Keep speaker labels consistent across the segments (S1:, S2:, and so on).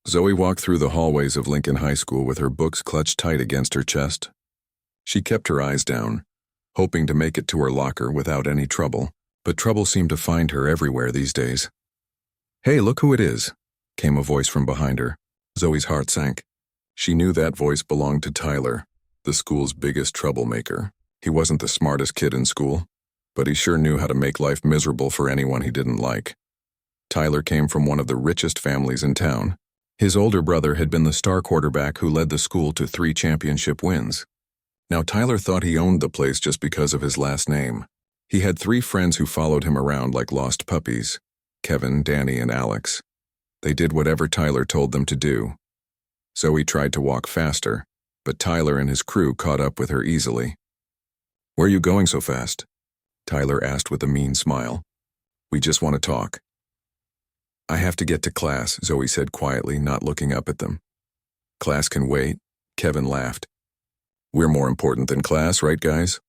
S1: Zoe walked through the hallways of Lincoln High School with her books clutched tight against her chest. She kept her eyes down, hoping to make it to her locker without any trouble, but trouble seemed to find her everywhere these days. "Hey, look who it is," came a voice from behind her. Zoe's heart sank. She knew that voice belonged to Tyler, the school's biggest troublemaker. He wasn't the smartest kid in school, but he sure knew how to make life miserable for anyone he didn't like. Tyler came from one of the richest families in town. His older brother had been the star quarterback who led the school to 3 championship wins. Now Tyler thought he owned the place just because of his last name. He had 3 friends who followed him around like lost puppies: Kevin, Danny, and Alex. They did whatever Tyler told them to do. Zoe tried to walk faster, but Tyler and his crew caught up with her easily. "Where are you going so fast?" Tyler asked with a mean smile. "We just want to talk." "I have to get to class," Zoe said quietly, not looking up at them. "Class can wait," Kevin laughed. "We're more important than class, right, guys?"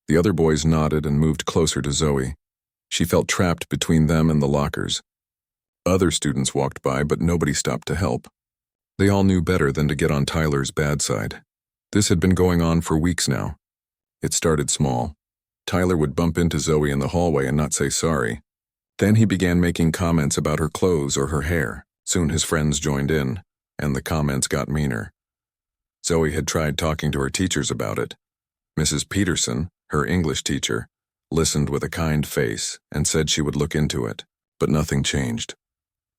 S1: The other boys nodded and moved closer to Zoe. She felt trapped between them and the lockers. Other students walked by, but nobody stopped to help. They all knew better than to get on Tyler's bad side. This had been going on for weeks now. It started small. Tyler would bump into Zoe in the hallway and not say sorry. Then he began making comments about her clothes or her hair. Soon his friends joined in, and the comments got meaner. Zoe had tried talking to her teachers about it. Mrs. Peterson, her English teacher, listened with a kind face and said she would look into it, but nothing changed.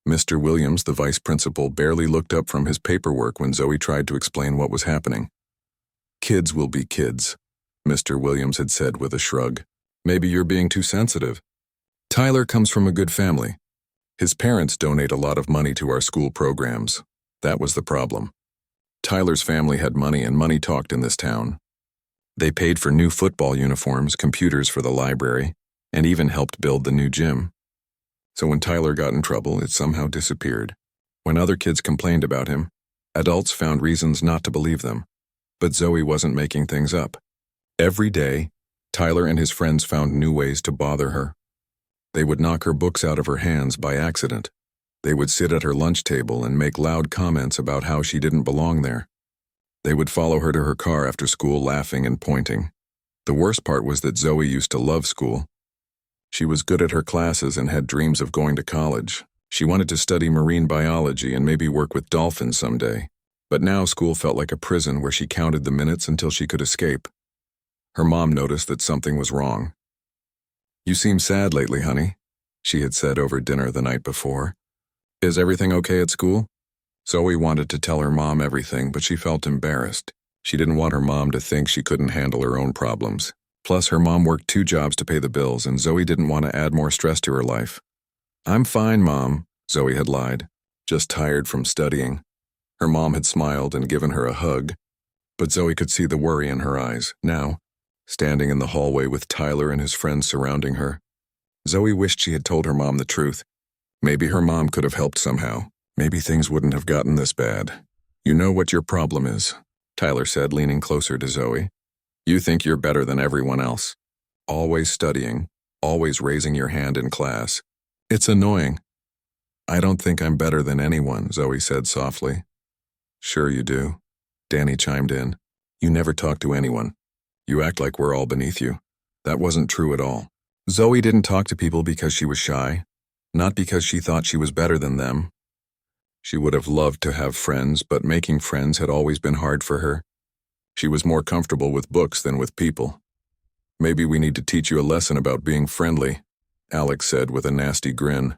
S1: Mr. Williams, the vice principal, barely looked up from his paperwork when Zoe tried to explain what was happening. "Kids will be kids," Mr. Williams had said with a shrug. "Maybe you're being too sensitive. Tyler comes from a good family. His parents donate a lot of money to our school programs. That was the problem. Tyler's family had money, and money talked in this town. They paid for new football uniforms, computers for the library, and even helped build the new gym. So when Tyler got in trouble, it somehow disappeared. When other kids complained about him, adults found reasons not to believe them. But Zoe wasn't making things up. Every day, Tyler and his friends found new ways to bother her. They would knock her books out of her hands by accident. They would sit at her lunch table and make loud comments about how she didn't belong there. They would follow her to her car after school, laughing and pointing. The worst part was that Zoe used to love school. She was good at her classes and had dreams of going to college. She wanted to study marine biology and maybe work with dolphins someday. But now school felt like a prison where she counted the minutes until she could escape. Her mom noticed that something was wrong. "You seem sad lately, honey," she had said over dinner the night before. "Is everything okay at school?" Zoe wanted to tell her mom everything, but she felt embarrassed. She didn't want her mom to think she couldn't handle her own problems. Plus, her mom worked 2 jobs to pay the bills, and Zoe didn't want to add more stress to her life. "I'm fine, Mom," Zoe had lied, "just tired from studying." Her mom had smiled and given her a hug, but Zoe could see the worry in her eyes. Now, standing in the hallway with Tyler and his friends surrounding her, Zoe wished she had told her mom the truth. Maybe her mom could have helped somehow. Maybe things wouldn't have gotten this bad. "You know what your problem is," Tyler said, leaning closer to Zoe. "You think you're better than everyone else. Always studying, always raising your hand in class. It's annoying." "I don't think I'm better than anyone," Zoe said softly. "Sure you do," Danny chimed in. "You never talk to anyone. You act like we're all beneath you." That wasn't true at all. Zoe didn't talk to people because she was shy, not because she thought she was better than them. She would have loved to have friends, but making friends had always been hard for her. She was more comfortable with books than with people. "Maybe we need to teach you a lesson about being friendly," Alex said with a nasty grin.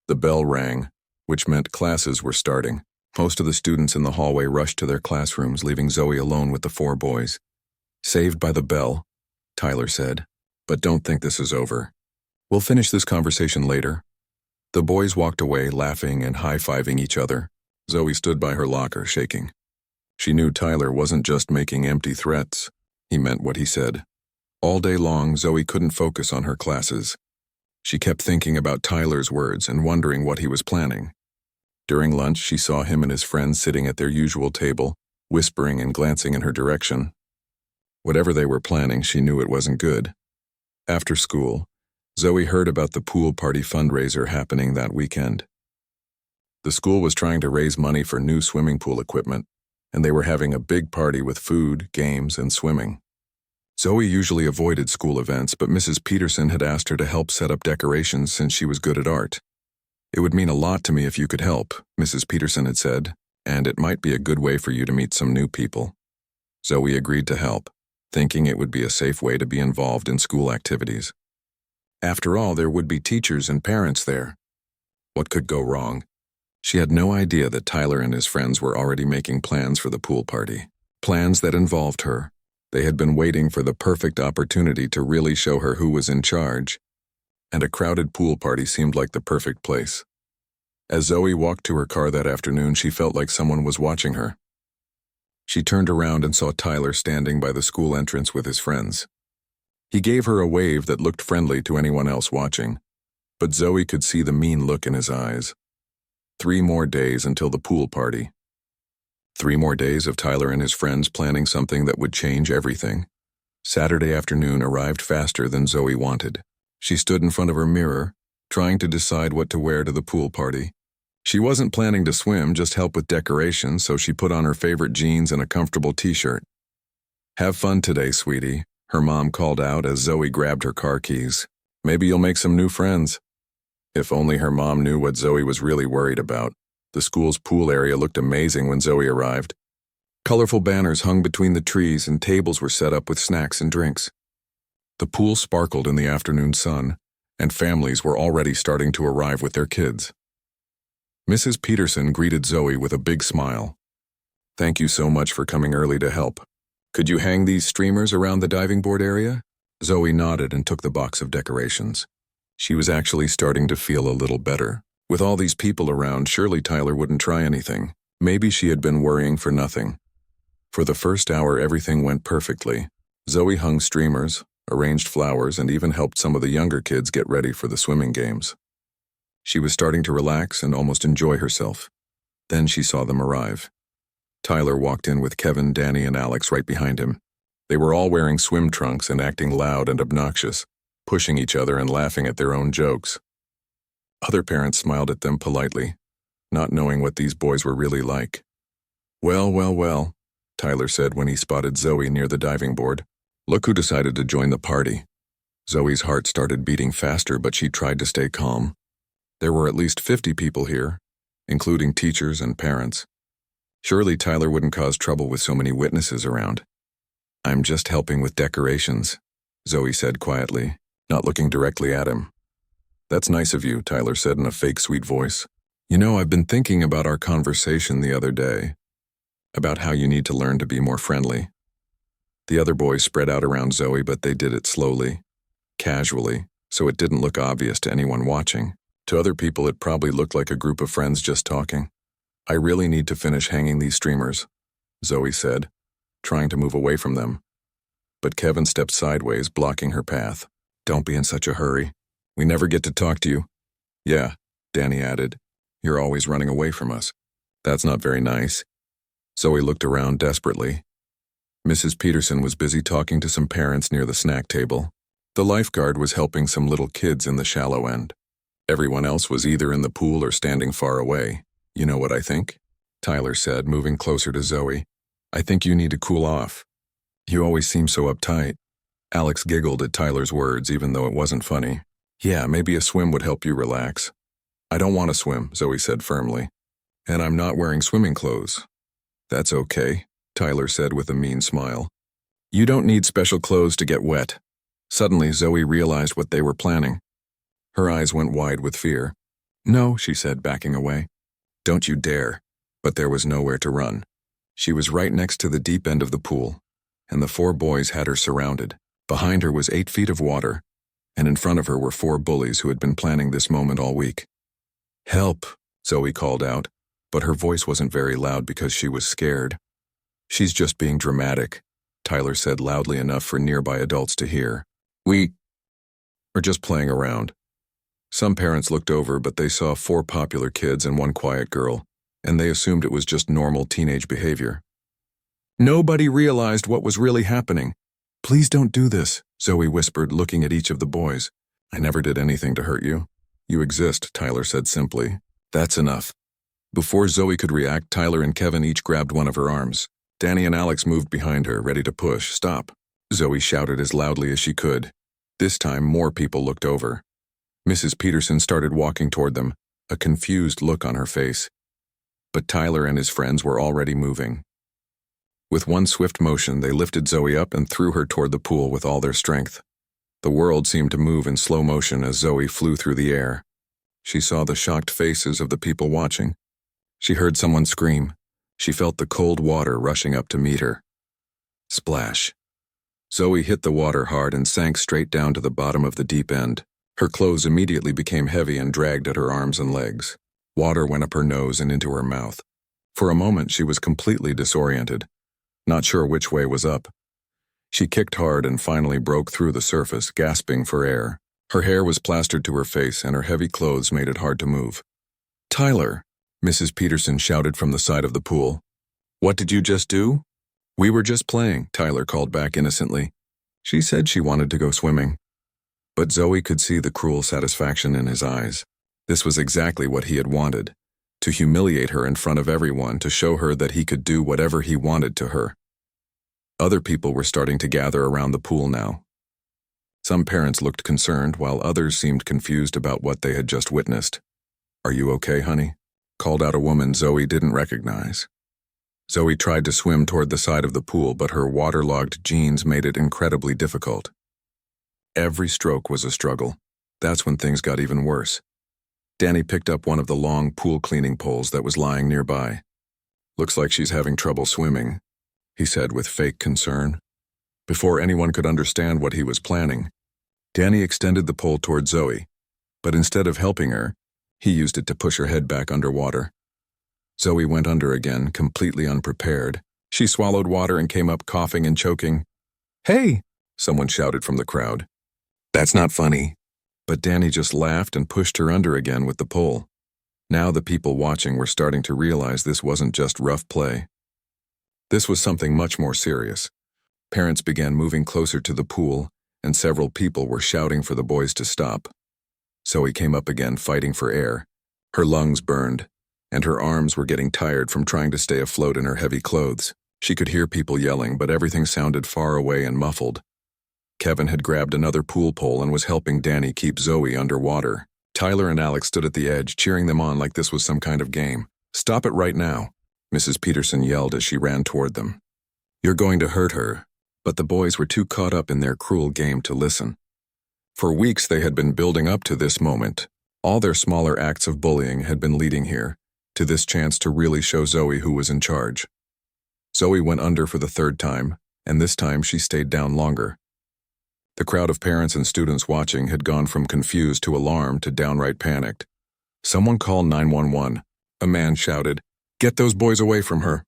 S1: The bell rang, which meant classes were starting. Most of the students in the hallway rushed to their classrooms, leaving Zoe alone with the 4 boys. "Saved by the bell," Tyler said, "but don't think this is over. We'll finish this conversation later." The boys walked away, laughing and high-fiving each other. Zoe stood by her locker, shaking. She knew Tyler wasn't just making empty threats. He meant what he said. All day long, Zoe couldn't focus on her classes. She kept thinking about Tyler's words and wondering what he was planning. During lunch, she saw him and his friends sitting at their usual table, whispering and glancing in her direction. Whatever they were planning, she knew it wasn't good. After school, Zoe heard about the pool party fundraiser happening that weekend. The school was trying to raise money for new swimming pool equipment, and they were having a big party with food, games, and swimming. Zoe usually avoided school events, but Mrs. Peterson had asked her to help set up decorations since she was good at art. "It would mean a lot to me if you could help," Mrs. Peterson had said, "and it might be a good way for you to meet some new people." Zoe agreed to help, thinking it would be a safe way to be involved in school activities. After all, there would be teachers and parents there. What could go wrong? She had no idea that Tyler and his friends were already making plans for the pool party. Plans that involved her. They had been waiting for the perfect opportunity to really show her who was in charge, and a crowded pool party seemed like the perfect place. As Zoe walked to her car that afternoon, she felt like someone was watching her. She turned around and saw Tyler standing by the school entrance with his friends. He gave her a wave that looked friendly to anyone else watching, but Zoe could see the mean look in his eyes. 3 more days until the pool party. 3 more days of Tyler and his friends planning something that would change everything. Saturday afternoon arrived faster than Zoe wanted. She stood in front of her mirror, trying to decide what to wear to the pool party. She wasn't planning to swim, just help with decorations, so she put on her favorite jeans and a comfortable t-shirt. "Have fun today, sweetie," her mom called out as Zoe grabbed her car keys. "Maybe you'll make some new friends." If only her mom knew what Zoe was really worried about. The school's pool area looked amazing when Zoe arrived. Colorful banners hung between the trees and tables were set up with snacks and drinks. The pool sparkled in the afternoon sun, and families were already starting to arrive with their kids. Mrs. Peterson greeted Zoe with a big smile. "Thank you so much for coming early to help. Could you hang these streamers around the diving board area?" Zoe nodded and took the box of decorations. She was actually starting to feel a little better. With all these people around, surely Tyler wouldn't try anything. Maybe she had been worrying for nothing. For the first hour, everything went perfectly. Zoe hung streamers, arranged flowers, and even helped some of the younger kids get ready for the swimming games. She was starting to relax and almost enjoy herself. Then she saw them arrive. Tyler walked in with Kevin, Danny, and Alex right behind him. They were all wearing swim trunks and acting loud and obnoxious, pushing each other and laughing at their own jokes. Other parents smiled at them politely, not knowing what these boys were really like. "Well, well, well," Tyler said when he spotted Zoe near the diving board. "Look who decided to join the party." Zoe's heart started beating faster, but she tried to stay calm. There were at least 50 people here, including teachers and parents. Surely Tyler wouldn't cause trouble with so many witnesses around. "I'm just helping with decorations," Zoe said quietly, not looking directly at him. "That's nice of you," Tyler said in a fake sweet voice. "You know, I've been thinking about our conversation the other day, about how you need to learn to be more friendly." The other boys spread out around Zoe, but they did it slowly, casually, so it didn't look obvious to anyone watching. To other people, it probably looked like a group of friends just talking. "I really need to finish hanging these streamers," Zoe said, trying to move away from them. But Kevin stepped sideways, blocking her path. "Don't be in such a hurry. We never get to talk to you." "Yeah," Danny added. "You're always running away from us." "That's not very nice." Zoe looked around desperately. Mrs. Peterson was busy talking to some parents near the snack table. The lifeguard was helping some little kids in the shallow end. Everyone else was either in the pool or standing far away. "You know what I think?" Tyler said, moving closer to Zoe. "I think you need to cool off. You always seem so uptight." Alex giggled at Tyler's words, even though it wasn't funny. "Yeah, maybe a swim would help you relax." "I don't want to swim," Zoe said firmly. "And I'm not wearing swimming clothes." "That's okay," Tyler said with a mean smile. "You don't need special clothes to get wet." Suddenly, Zoe realized what they were planning. Her eyes went wide with fear. "No," she said, backing away. "Don't you dare." But there was nowhere to run. She was right next to the deep end of the pool, and the 4 boys had her surrounded. Behind her was 8 feet of water, and in front of her were 4 bullies who had been planning this moment all week. "Help," Zoe called out, but her voice wasn't very loud because she was scared. "She's just being dramatic," Tyler said loudly enough for nearby adults to hear. "We are just playing around." Some parents looked over, but they saw 4 popular kids and 1 quiet girl, and they assumed it was just normal teenage behavior. Nobody realized what was really happening. "Please don't do this," Zoe whispered, looking at each of the boys. "I never did anything to hurt you." "You exist," Tyler said simply. "That's enough." Before Zoe could react, Tyler and Kevin each grabbed one of her arms. Danny and Alex moved behind her, ready to push. "Stop!" Zoe shouted as loudly as she could. This time, more people looked over. Mrs. Peterson started walking toward them, a confused look on her face. But Tyler and his friends were already moving. With one swift motion, they lifted Zoe up and threw her toward the pool with all their strength. The world seemed to move in slow motion as Zoe flew through the air. She saw the shocked faces of the people watching. She heard someone scream. She felt the cold water rushing up to meet her. Splash. Zoe hit the water hard and sank straight down to the bottom of the deep end. Her clothes immediately became heavy and dragged at her arms and legs. Water went up her nose and into her mouth. For a moment, she was completely disoriented, not sure which way was up. She kicked hard and finally broke through the surface, gasping for air. Her hair was plastered to her face and her heavy clothes made it hard to move. "Tyler," Mrs. Peterson shouted from the side of the pool. "What did you just do?" "We were just playing," Tyler called back innocently. She said she wanted to go swimming. But Zoe could see the cruel satisfaction in his eyes. This was exactly what he had wanted, to humiliate her in front of everyone, to show her that he could do whatever he wanted to her. Other people were starting to gather around the pool now. Some parents looked concerned, while others seemed confused about what they had just witnessed. "Are you okay, honey?" called out a woman Zoe didn't recognize. Zoe tried to swim toward the side of the pool, but her waterlogged jeans made it incredibly difficult. Every stroke was a struggle. That's when things got even worse. Danny picked up one of the long pool cleaning poles that was lying nearby. "Looks like she's having trouble swimming," he said with fake concern. Before anyone could understand what he was planning, Danny extended the pole toward Zoe, but instead of helping her, he used it to push her head back underwater. Zoe went under again, completely unprepared. She swallowed water and came up coughing and choking. "Hey!" someone shouted from the crowd. "That's not funny." But Danny just laughed and pushed her under again with the pole. Now the people watching were starting to realize this wasn't just rough play. This was something much more serious. Parents began moving closer to the pool, and several people were shouting for the boys to stop. Zoe came up again, fighting for air. Her lungs burned, and her arms were getting tired from trying to stay afloat in her heavy clothes. She could hear people yelling, but everything sounded far away and muffled. Kevin had grabbed another pool pole and was helping Danny keep Zoe underwater. Tyler and Alex stood at the edge, cheering them on like this was some kind of game. "Stop it right now," Mrs. Peterson yelled as she ran toward them. "You're going to hurt her." But the boys were too caught up in their cruel game to listen. For weeks they had been building up to this moment. All their smaller acts of bullying had been leading here, to this chance to really show Zoe who was in charge. Zoe went under for the third time, and this time she stayed down longer. The crowd of parents and students watching had gone from confused to alarmed to downright panicked. "Someone call 911. A man shouted. "Get those boys away from her,"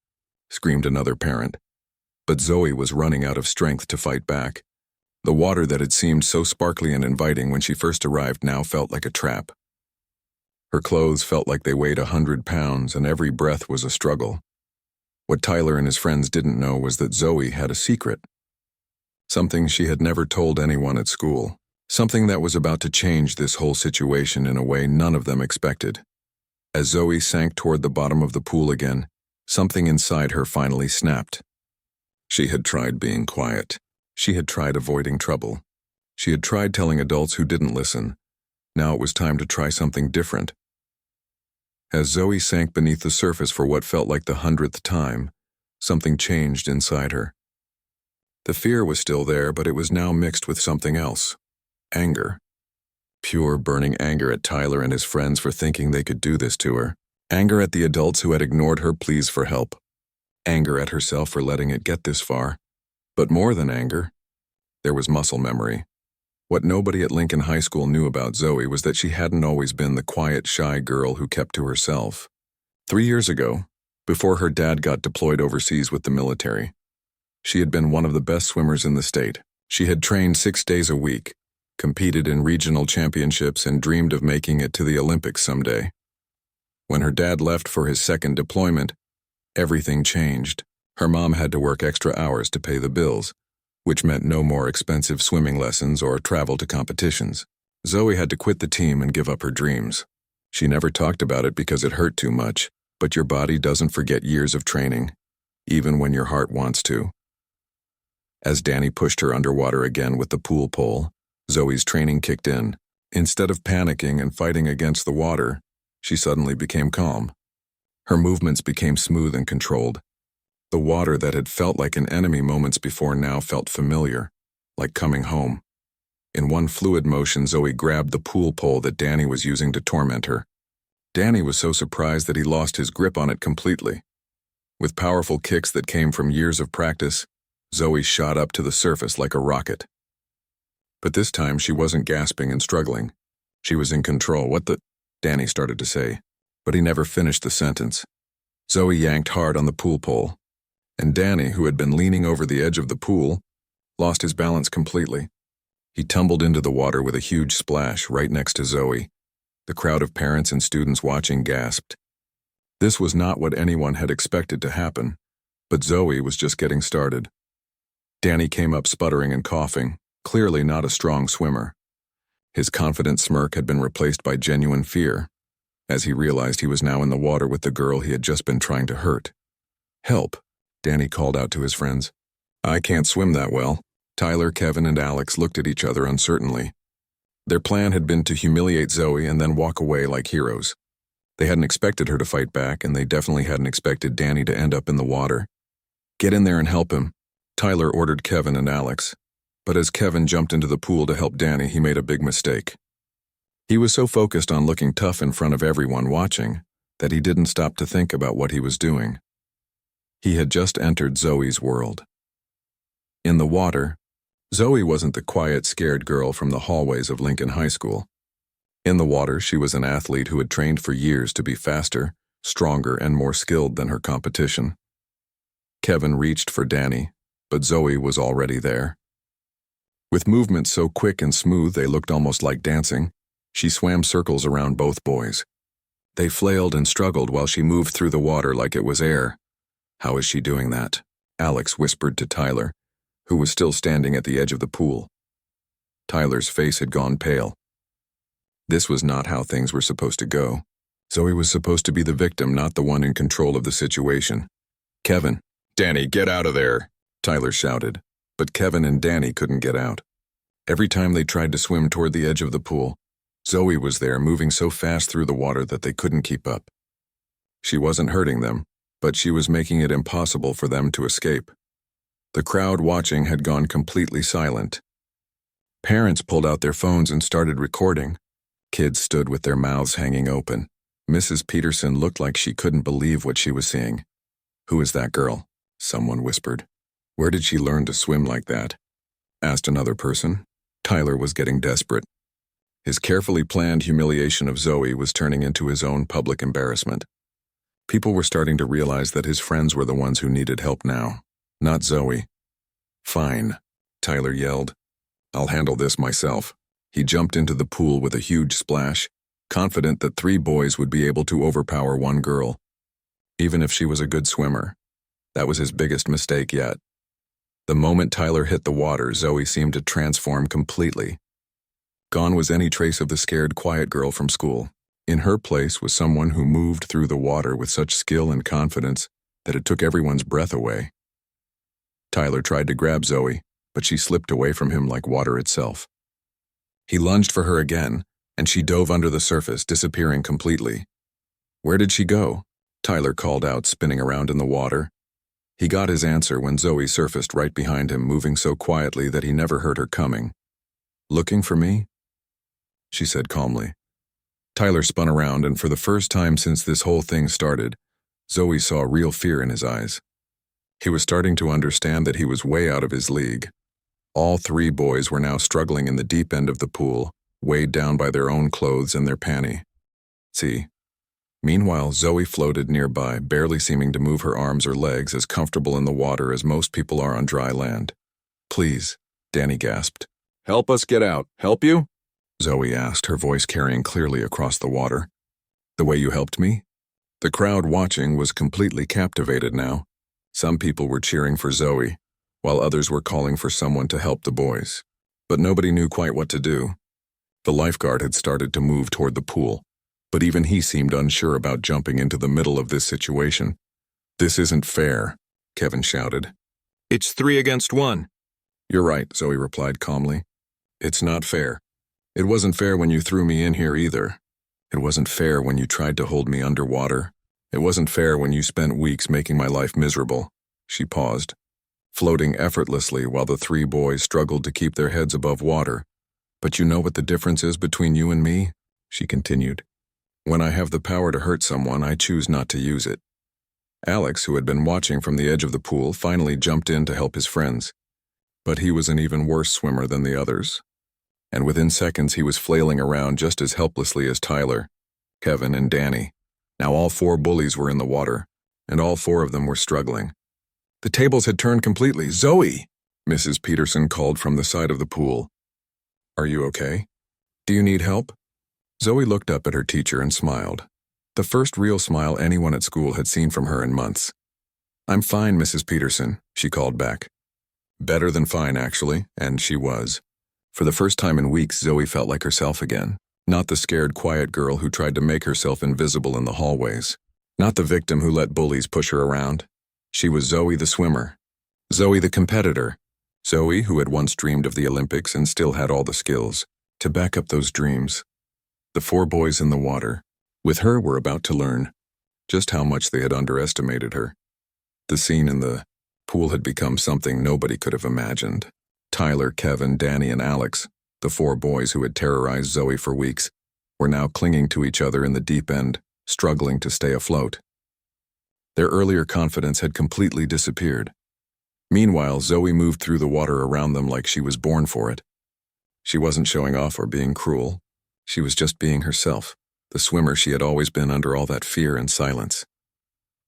S1: screamed another parent. But Zoe was running out of strength to fight back. The water that had seemed so sparkly and inviting when she first arrived now felt like a trap. Her clothes felt like they weighed 100 pounds, and every breath was a struggle. What Tyler and his friends didn't know was that Zoe had a secret. Something she had never told anyone at school. Something that was about to change this whole situation in a way none of them expected. As Zoe sank toward the bottom of the pool again, something inside her finally snapped. She had tried being quiet. She had tried avoiding trouble. She had tried telling adults who didn't listen. Now it was time to try something different. As Zoe sank beneath the surface for what felt like the 100th time, something changed inside her. The fear was still there, but it was now mixed with something else. Anger. Pure, burning anger at Tyler and his friends for thinking they could do this to her. Anger at the adults who had ignored her pleas for help. Anger at herself for letting it get this far. But more than anger, there was muscle memory. What nobody at Lincoln High School knew about Zoe was that she hadn't always been the quiet, shy girl who kept to herself. 3 years ago, before her dad got deployed overseas with the military, she had been one of the best swimmers in the state. She had trained 6 days a week, competed in regional championships, and dreamed of making it to the Olympics someday. When her dad left for his second deployment, everything changed. Her mom had to work extra hours to pay the bills, which meant no more expensive swimming lessons or travel to competitions. Zoe had to quit the team and give up her dreams. She never talked about it because it hurt too much, But your body doesn't forget years of training, even when your heart wants to. As Danny pushed her underwater again with the pool pole, Zoe's training kicked in. Instead of panicking and fighting against the water, she suddenly became calm. Her movements became smooth and controlled. The water that had felt like an enemy moments before now felt familiar, like coming home. In one fluid motion, Zoe grabbed the pool pole that Danny was using to torment her. Danny was so surprised that he lost his grip on it completely. With powerful kicks that came from years of practice, Zoe shot up to the surface like a rocket. But this time she wasn't gasping and struggling. She was in control. "What the?" Danny started to say, but he never finished the sentence. Zoe yanked hard on the pool pole, and Danny, who had been leaning over the edge of the pool, lost his balance completely. He tumbled into the water with a huge splash right next to Zoe. The crowd of parents and students watching gasped. This was not what anyone had expected to happen, but Zoe was just getting started. Danny came up sputtering and coughing, clearly not a strong swimmer. His confident smirk had been replaced by genuine fear, as he realized he was now in the water with the girl he had just been trying to hurt. "Help," Danny called out to his friends. "I can't swim that well." Tyler, Kevin, and Alex looked at each other uncertainly. Their plan had been to humiliate Zoe and then walk away like heroes. They hadn't expected her to fight back, and they definitely hadn't expected Danny to end up in the water. "Get in there and help him," Tyler ordered Kevin and Alex. But as Kevin jumped into the pool to help Danny, he made a big mistake. He was so focused on looking tough in front of everyone watching that he didn't stop to think about what he was doing. He had just entered Zoe's world. In the water, Zoe wasn't the quiet, scared girl from the hallways of Lincoln High School. In the water, she was an athlete who had trained for years to be faster, stronger, and more skilled than her competition. Kevin reached for Danny, but Zoe was already there. With movements so quick and smooth they looked almost like dancing, she swam circles around both boys. They flailed and struggled while she moved through the water like it was air. "How is she doing that?" Alex whispered to Tyler, who was still standing at the edge of the pool. Tyler's face had gone pale. This was not how things were supposed to go. Zoe was supposed to be the victim, not the one in control of the situation. "Kevin." "Danny, get out of there," Tyler shouted. But Kevin and Danny couldn't get out. Every time they tried to swim toward the edge of the pool, Zoe was there, moving so fast through the water that they couldn't keep up. She wasn't hurting them, but she was making it impossible for them to escape. The crowd watching had gone completely silent. Parents pulled out their phones and started recording. Kids stood with their mouths hanging open. Mrs. Peterson looked like she couldn't believe what she was seeing. "Who is that girl?" someone whispered. "Where did she learn to swim like that?" asked another person. Tyler was getting desperate. His carefully planned humiliation of Zoe was turning into his own public embarrassment. People were starting to realize that his friends were the ones who needed help now, not Zoe. "Fine," Tyler yelled. "I'll handle this myself." He jumped into the pool with a huge splash, confident that 3 boys would be able to overpower one girl. Even if she was a good swimmer, that was his biggest mistake yet. The moment Tyler hit the water, Zoe seemed to transform completely. Gone was any trace of the scared, quiet girl from school. In her place was someone who moved through the water with such skill and confidence that it took everyone's breath away. Tyler tried to grab Zoe, but she slipped away from him like water itself. He lunged for her again, and she dove under the surface, disappearing completely. "Where did she go?" Tyler called out, spinning around in the water. He got his answer when Zoe surfaced right behind him, moving so quietly that he never heard her coming. "Looking for me?" she said calmly. Tyler spun around, and for the first time since this whole thing started, Zoe saw real fear in his eyes. He was starting to understand that he was way out of his league. All 3 boys were now struggling in the deep end of the pool, weighed down by their own clothes and their panty. See. Meanwhile, Zoe floated nearby, barely seeming to move her arms or legs, as comfortable in the water as most people are on dry land. "Please," Danny gasped. "Help us get out." "Help you?" Zoe asked, her voice carrying clearly across the water. "The way you helped me?" The crowd watching was completely captivated now. Some people were cheering for Zoe, while others were calling for someone to help the boys. But nobody knew quite what to do. The lifeguard had started to move toward the pool. but even he seemed unsure about jumping into the middle of this situation. "This isn't fair," Kevin shouted. "It's 3 against 1. "You're right," Zoe replied calmly. "It's not fair. It wasn't fair when you threw me in here either. It wasn't fair when you tried to hold me underwater. It wasn't fair when you spent weeks making my life miserable." She paused, floating effortlessly while the 3 boys struggled to keep their heads above water. "But you know what the difference is between you and me?" she continued. "When I have the power to hurt someone, I choose not to use it." Alex, who had been watching from the edge of the pool, finally jumped in to help his friends. But he was an even worse swimmer than the others. And within seconds he was flailing around just as helplessly as Tyler, Kevin, and Danny. Now all 4 bullies were in the water, and all 4 of them were struggling. The tables had turned completely. "Zoe!" Mrs. Peterson called from the side of the pool. "Are you okay? Do you need help?" Zoe looked up at her teacher and smiled. The first real smile anyone at school had seen from her in months. "I'm fine, Mrs. Peterson," she called back. Better than fine, actually, and she was. For the first time in weeks, Zoe felt like herself again. Not the scared, quiet girl who tried to make herself invisible in the hallways. Not the victim who let bullies push her around. She was Zoe the swimmer. Zoe the competitor. Zoe who had once dreamed of the Olympics and still had all the skills to back up those dreams. The 4 boys in the water, with her, were about to learn just how much they had underestimated her. The scene in the pool had become something nobody could have imagined. Tyler, Kevin, Danny, and Alex, the 4 boys who had terrorized Zoe for weeks, were now clinging to each other in the deep end, struggling to stay afloat. Their earlier confidence had completely disappeared. Meanwhile, Zoe moved through the water around them like she was born for it. She wasn't showing off or being cruel. She was just being herself, the swimmer she had always been under all that fear and silence.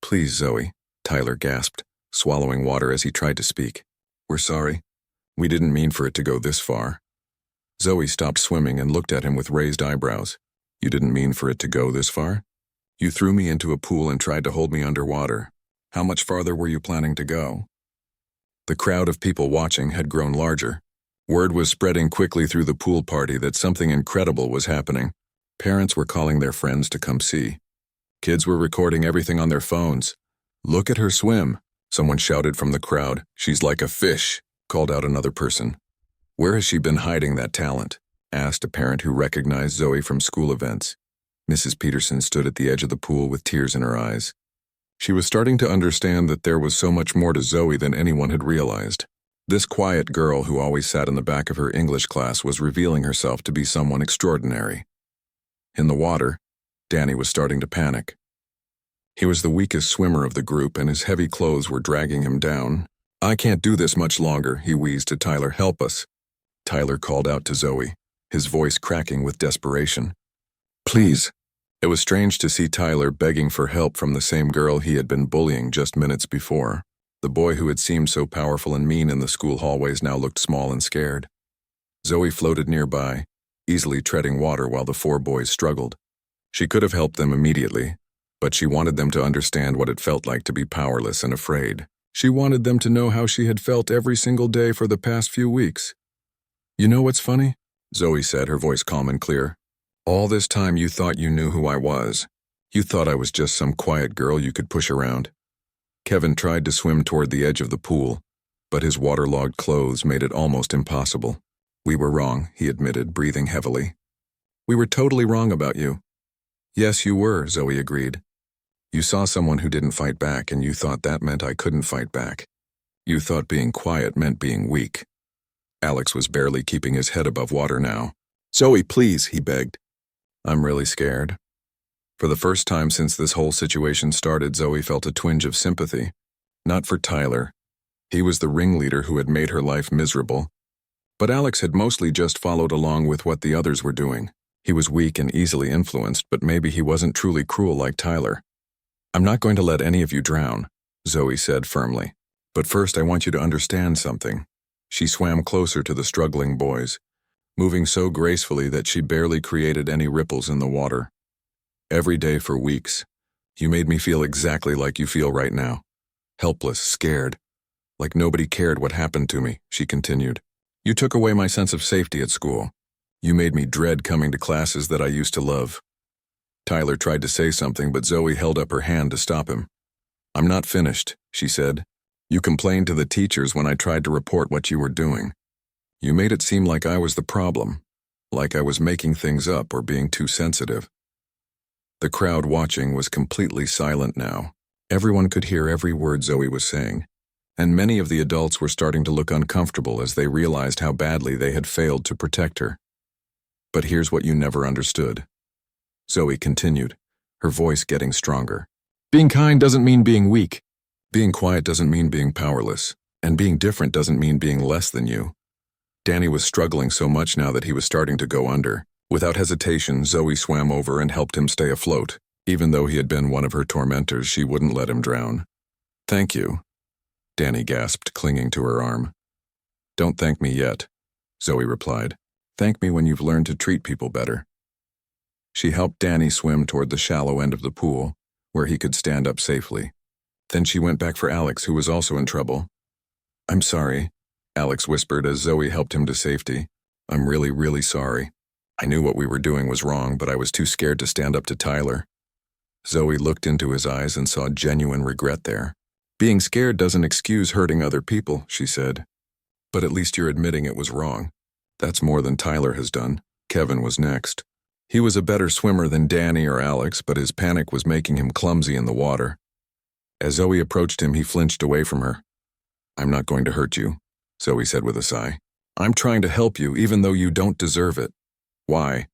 S1: "Please, Zoe," Tyler gasped, swallowing water as he tried to speak. "We're sorry. We didn't mean for it to go this far." Zoe stopped swimming and looked at him with raised eyebrows. "You didn't mean for it to go this far? You threw me into a pool and tried to hold me underwater. How much farther were you planning to go?" The crowd of people watching had grown larger. Word was spreading quickly through the pool party that something incredible was happening. Parents were calling their friends to come see. Kids were recording everything on their phones. "Look at her swim," someone shouted from the crowd. "She's like a fish," called out another person. "Where has she been hiding that talent?" asked a parent who recognized Zoe from school events. Mrs. Peterson stood at the edge of the pool with tears in her eyes. She was starting to understand that there was so much more to Zoe than anyone had realized. This quiet girl who always sat in the back of her English class was revealing herself to be someone extraordinary. In the water, Danny was starting to panic. He was the weakest swimmer of the group, and his heavy clothes were dragging him down. "I can't do this much longer," he wheezed to Tyler. "Help us." Tyler called out to Zoe, his voice cracking with desperation. "Please." It was strange to see Tyler begging for help from the same girl he had been bullying just minutes before. The boy who had seemed so powerful and mean in the school hallways now looked small and scared. Zoe floated nearby, easily treading water while the 4 boys struggled. She could have helped them immediately, but she wanted them to understand what it felt like to be powerless and afraid. She wanted them to know how she had felt every single day for the past few weeks. "You know what's funny?" Zoe said, her voice calm and clear. "All this time you thought you knew who I was. You thought I was just some quiet girl you could push around." Kevin tried to swim toward the edge of the pool, but his waterlogged clothes made it almost impossible. "We were wrong," he admitted, breathing heavily. "We were totally wrong about you." "Yes, you were," Zoe agreed. "You saw someone who didn't fight back, and you thought that meant I couldn't fight back. You thought being quiet meant being weak." Alex was barely keeping his head above water now. "Zoe, please," he begged. "I'm really scared." For the first time since this whole situation started, Zoe felt a twinge of sympathy. Not for Tyler. He was the ringleader who had made her life miserable. But Alex had mostly just followed along with what the others were doing. He was weak and easily influenced, but maybe he wasn't truly cruel like Tyler. "I'm not going to let any of you drown," Zoe said firmly. "But first I want you to understand something." She swam closer to the struggling boys, moving so gracefully that she barely created any ripples in the water. "Every day for weeks, you made me feel exactly like you feel right now. Helpless, scared, like nobody cared what happened to me," she continued. "You took away my sense of safety at school. You made me dread coming to classes that I used to love. Tyler tried to say something, but Zoe held up her hand to stop him. "I'm not finished," she said. "You complained to the teachers when I tried to report what you were doing. You made it seem like I was the problem, like I was making things up or being too sensitive." The crowd watching was completely silent now. Everyone could hear every word Zoe was saying, and many of the adults were starting to look uncomfortable as they realized how badly they had failed to protect her. "But here's what you never understood," Zoe continued, her voice getting stronger. "Being kind doesn't mean being weak. Being quiet doesn't mean being powerless, and being different doesn't mean being less than you." Danny was struggling so much now that he was starting to go under. Without hesitation, Zoe swam over and helped him stay afloat. Even though he had been one of her tormentors, she wouldn't let him drown. "Thank you," Danny gasped, clinging to her arm. "Don't thank me yet," Zoe replied. "Thank me when you've learned to treat people better." She helped Danny swim toward the shallow end of the pool, where he could stand up safely. Then she went back for Alex, who was also in trouble. "I'm sorry," Alex whispered as Zoe helped him to safety. "I'm really, really sorry. I knew what we were doing was wrong, but I was too scared to stand up to Tyler." Zoe looked into his eyes and saw genuine regret there. "Being scared doesn't excuse hurting other people," she said. "But at least you're admitting it was wrong. That's more than Tyler has done." Kevin was next. He was a better swimmer than Danny or Alex, but his panic was making him clumsy in the water. As Zoe approached him, he flinched away from her. "I'm not going to hurt you," Zoe said with a sigh. "I'm trying to help you, even though you don't deserve it." "Why?"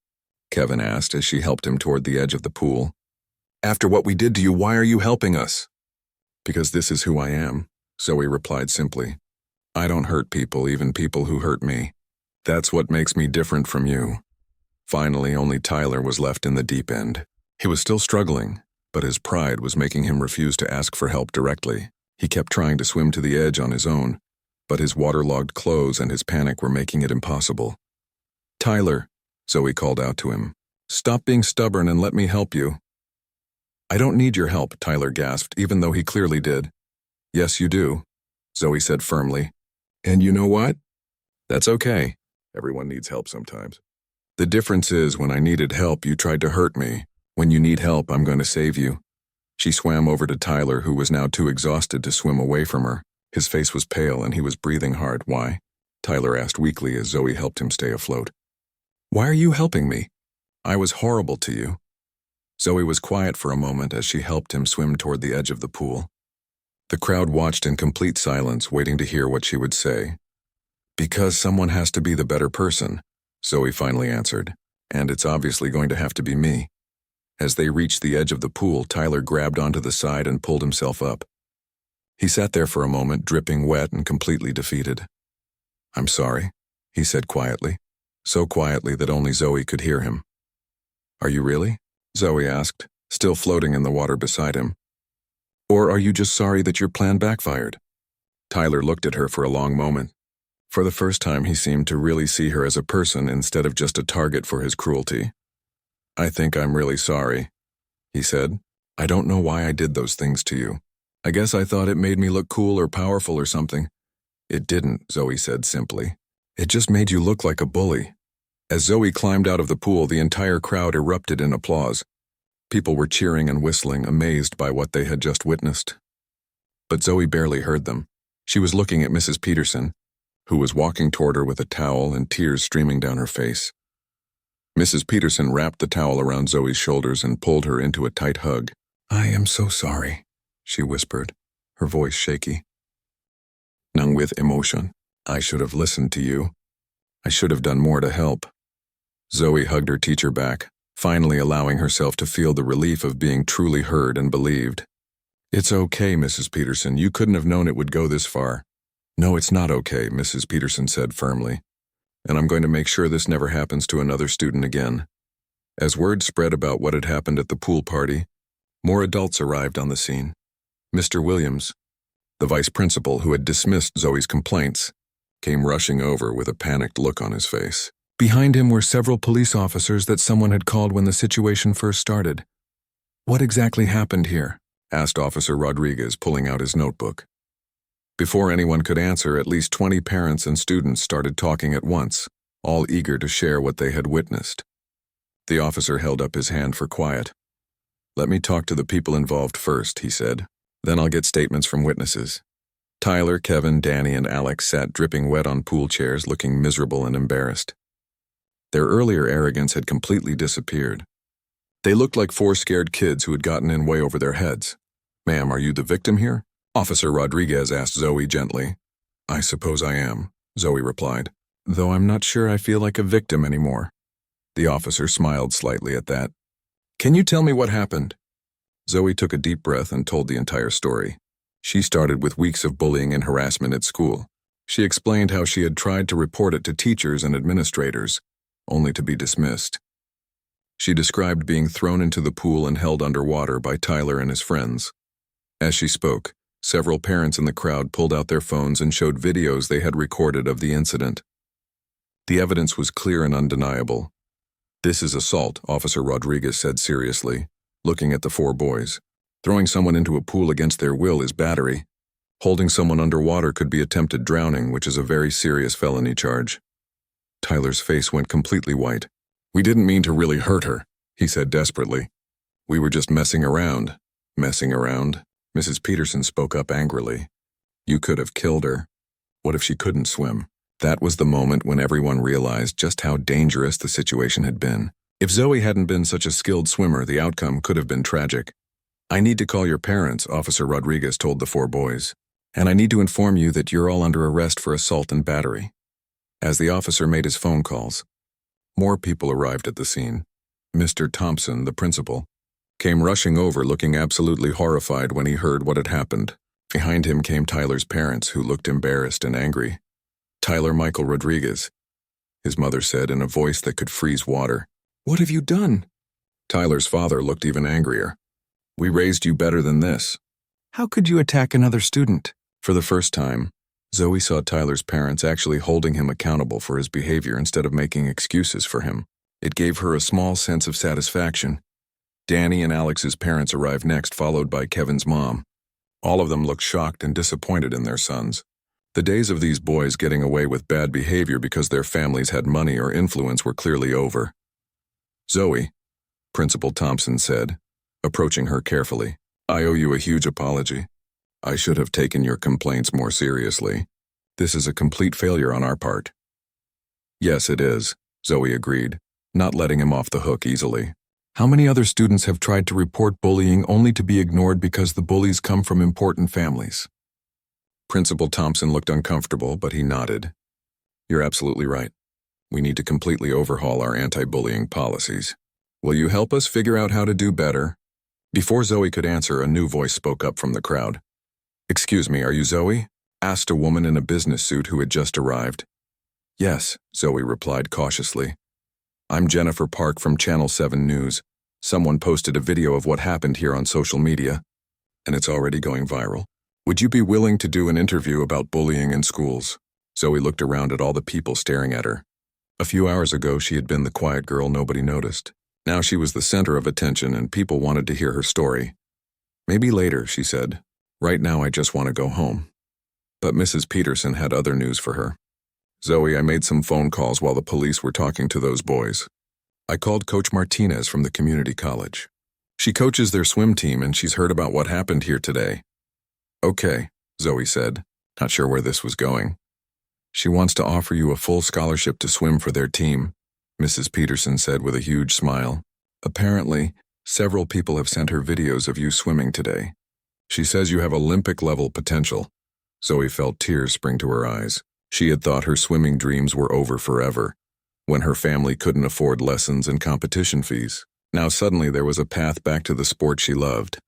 S1: Kevin asked as she helped him toward the edge of the pool. "After what we did to you, why are you helping us?" "Because this is who I am," Zoe replied simply. "I don't hurt people, even people who hurt me. That's what makes me different from you." Finally, only Tyler was left in the deep end. He was still struggling, but his pride was making him refuse to ask for help directly. He kept trying to swim to the edge on his own, but his waterlogged clothes and his panic were making it impossible. "Tyler," Zoe called out to him, "stop being stubborn and let me help you." "I don't need your help," Tyler gasped, even though he clearly did. "Yes, you do," Zoe said firmly. "And you know what? That's okay. Everyone needs help sometimes. The difference is when I needed help, you tried to hurt me. When you need help, I'm going to save you." She swam over to Tyler, who was now too exhausted to swim away from her. His face was pale and he was breathing hard. "Why?" Tyler asked weakly as Zoe helped him stay afloat. "Why are you helping me? I was horrible to you." Zoe was quiet for a moment as she helped him swim toward the edge of the pool. The crowd watched in complete silence, waiting to hear what she would say. "Because someone has to be the better person," Zoe finally answered, "and it's obviously going to have to be me." As they reached the edge of the pool, Tyler grabbed onto the side and pulled himself up. He sat there for a moment, dripping wet and completely defeated. "I'm sorry," he said quietly, so quietly that only Zoe could hear him. "Are you really?" Zoe asked, still floating in the water beside him. "Or are you just sorry that your plan backfired?" Tyler looked at her for a long moment. For the first time, he seemed to really see her as a person instead of just a target for his cruelty. "I think I'm really sorry," he said. "I don't know why I did those things to you. I guess I thought it made me look cool or powerful or something." "It didn't," Zoe said simply. "It just made you look like a bully." As Zoe climbed out of the pool, the entire crowd erupted in applause. People were cheering and whistling, amazed by what they had just witnessed. But Zoe barely heard them. She was looking at Mrs. Peterson, who was walking toward her with a towel and tears streaming down her face. Mrs. Peterson wrapped the towel around Zoe's shoulders and pulled her into a tight hug. "I am so sorry," she whispered, her voice shaky. Numb with emotion. "I should have listened to you. I should have done more to help." Zoe hugged her teacher back, finally allowing herself to feel the relief of being truly heard and believed. "It's okay, Mrs. Peterson. You couldn't have known it would go this far." "No, it's not okay," Mrs. Peterson said firmly. "And I'm going to make sure this never happens to another student again." As word spread about what had happened at the pool party, more adults arrived on the scene. Mr. Williams, the vice principal who had dismissed Zoe's complaints, came rushing over with a panicked look on his face. Behind him were several police officers that someone had called when the situation first started. "What exactly happened here?" asked Officer Rodriguez, pulling out his notebook. Before anyone could answer, at least 20 parents and students started talking at once, all eager to share what they had witnessed. The officer held up his hand for quiet. "Let me talk to the people involved first," he said. "Then I'll get statements from witnesses." Tyler, Kevin, Danny, and Alex sat dripping wet on pool chairs, looking miserable and embarrassed. Their earlier arrogance had completely disappeared. They looked like four scared kids who had gotten in way over their heads. "Ma'am, are you the victim here?" Officer Rodriguez asked Zoe gently. "I suppose I am," Zoe replied, "though I'm not sure I feel like a victim anymore." The officer smiled slightly at that. "Can you tell me what happened?" Zoe took a deep breath and told the entire story. She started with weeks of bullying and harassment at school. She explained how she had tried to report it to teachers and administrators, only to be dismissed. She described being thrown into the pool and held underwater by Tyler and his friends. As she spoke, several parents in the crowd pulled out their phones and showed videos they had recorded of the incident. The evidence was clear and undeniable. "This is assault," Officer Rodriguez said seriously, looking at the four boys. "Throwing someone into a pool against their will is battery. Holding someone underwater could be attempted drowning, which is a very serious felony charge." Tyler's face went completely white. "We didn't mean to really hurt her," he said desperately. "We were just messing around." "Messing around?" Mrs. Peterson spoke up angrily. "You could have killed her. What if she couldn't swim?" That was the moment when everyone realized just how dangerous the situation had been. If Zoe hadn't been such a skilled swimmer, the outcome could have been tragic. "I need to call your parents," Officer Rodriguez told the four boys. "And I need to inform you that you're all under arrest for assault and battery." As the officer made his phone calls, more people arrived at the scene. Mr. Thompson, the principal, came rushing over looking absolutely horrified when he heard what had happened. Behind him came Tyler's parents, who looked embarrassed and angry. "Tyler Michael Rodriguez," his mother said in a voice that could freeze water. "What have you done?" Tyler's father looked even angrier. "We raised you better than this. How could you attack another student?" For the first time, Zoe saw Tyler's parents actually holding him accountable for his behavior instead of making excuses for him. It gave her a small sense of satisfaction. Danny and Alex's parents arrived next, followed by Kevin's mom. All of them looked shocked and disappointed in their sons. The days of these boys getting away with bad behavior because their families had money or influence were clearly over. "Zoe," Principal Thompson said, approaching her carefully, "I owe you a huge apology. I should have taken your complaints more seriously. This is a complete failure on our part." "Yes, it is," Zoe agreed, not letting him off the hook easily. "How many other students have tried to report bullying only to be ignored because the bullies come from important families?" Principal Thompson looked uncomfortable, but he nodded. "You're absolutely right. We need to completely overhaul our anti-bullying policies. Will you help us figure out how to do better?" Before Zoe could answer, a new voice spoke up from the crowd. "Excuse me, are you Zoe?" asked a woman in a business suit who had just arrived. "Yes," Zoe replied cautiously. "I'm Jennifer Park from Channel 7 News. Someone posted a video of what happened here on social media, and it's already going viral. Would you be willing to do an interview about bullying in schools?" Zoe looked around at all the people staring at her. A few hours ago, she had been the quiet girl nobody noticed. Now she was the center of attention, and people wanted to hear her story. "Maybe later," she said. "Right now I just want to go home." But Mrs. Peterson had other news for her. "Zoe, I made some phone calls while the police were talking to those boys. I called Coach Martinez from the community college. She coaches their swim team, and she's heard about what happened here today." "Okay," Zoe said, not sure where this was going. "She wants to offer you a full scholarship to swim for their team," Mrs. Peterson said with a huge smile. "Apparently, several people have sent her videos of you swimming today. She says you have Olympic-level potential." Zoe felt tears spring to her eyes. She had thought her swimming dreams were over forever, when her family couldn't afford lessons and competition fees. Now suddenly there was a path back to the sport she loved.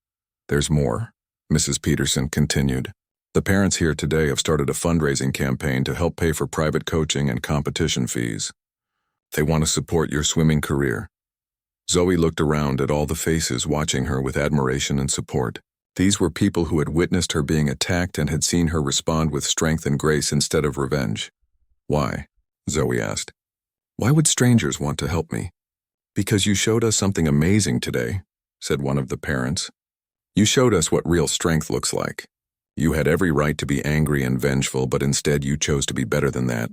S1: "There's more," Mrs. Peterson continued. "The parents here today have started a fundraising campaign to help pay for private coaching and competition fees. They want to support your swimming career." Zoe looked around at all the faces watching her with admiration and support. These were people who had witnessed her being attacked and had seen her respond with strength and grace instead of revenge. "Why?" Zoe asked. "Why would strangers want to help me?" "Because you showed us something amazing today," said one of the parents. "You showed us what real strength looks like. You had every right to be angry and vengeful, but instead you chose to be better than that.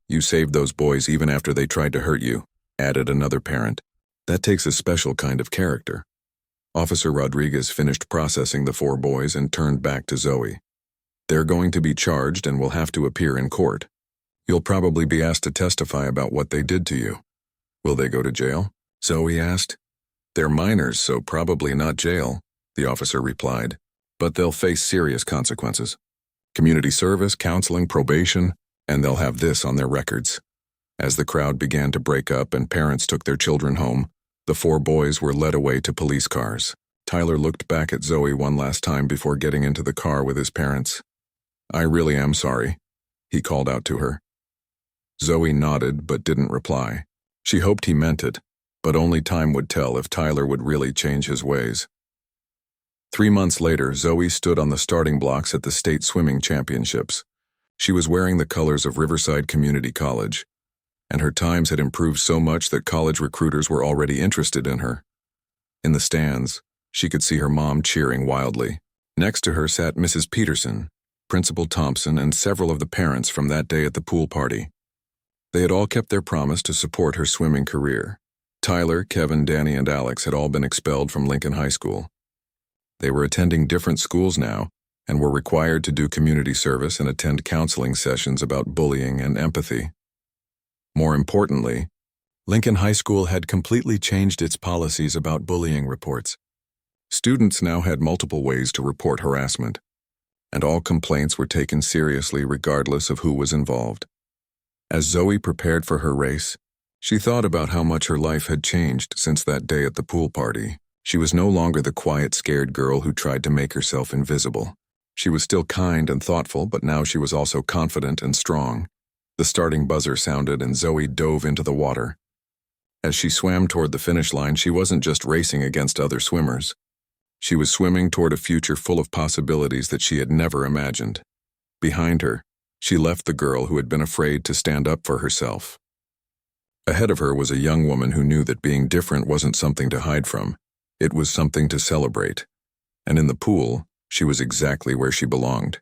S1: You saved those boys even after they tried to hurt you," added another parent. "That takes a special kind of character." Officer Rodriguez finished processing the 4 boys and turned back to Zoe. They're going to be charged and will have to appear in court. You'll probably be asked to testify about what they did to you. Will they go to jail? Zoe asked. They're minors, so probably not jail, the officer replied, but they'll face serious consequences. Community service, counseling, probation, and they'll have this on their records. As the crowd began to break up and parents took their children home, the 4 boys were led away to police cars. Tyler looked back at Zoe one last time before getting into the car with his parents. I really am sorry, he called out to her. Zoe nodded but didn't reply. She hoped he meant it, but only time would tell if Tyler would really change his ways. 3 months later, Zoe stood on the starting blocks at the state swimming championships. She was wearing the colors of Riverside Community College, and her times had improved so much that college recruiters were already interested in her. In the stands, she could see her mom cheering wildly. Next to her sat Mrs. Peterson, Principal Thompson, and several of the parents from that day at the pool party. They had all kept their promise to support her swimming career. Tyler, Kevin, Danny, and Alex had all been expelled from Lincoln High School. They were attending different schools now and were required to do community service and attend counseling sessions about bullying and empathy. More importantly, Lincoln High School had completely changed its policies about bullying reports. Students now had multiple ways to report harassment, and all complaints were taken seriously regardless of who was involved. As Zoe prepared for her race, she thought about how much her life had changed since that day at the pool party. She was no longer the quiet, scared girl who tried to make herself invisible. She was still kind and thoughtful, but now she was also confident and strong. The starting buzzer sounded and Zoe dove into the water. As she swam toward the finish line, she wasn't just racing against other swimmers. She was swimming toward a future full of possibilities that she had never imagined. Behind her, she left the girl who had been afraid to stand up for herself. Ahead of her was a young woman who knew that being different wasn't something to hide from. It was something to celebrate. And in the pool, she was exactly where she belonged.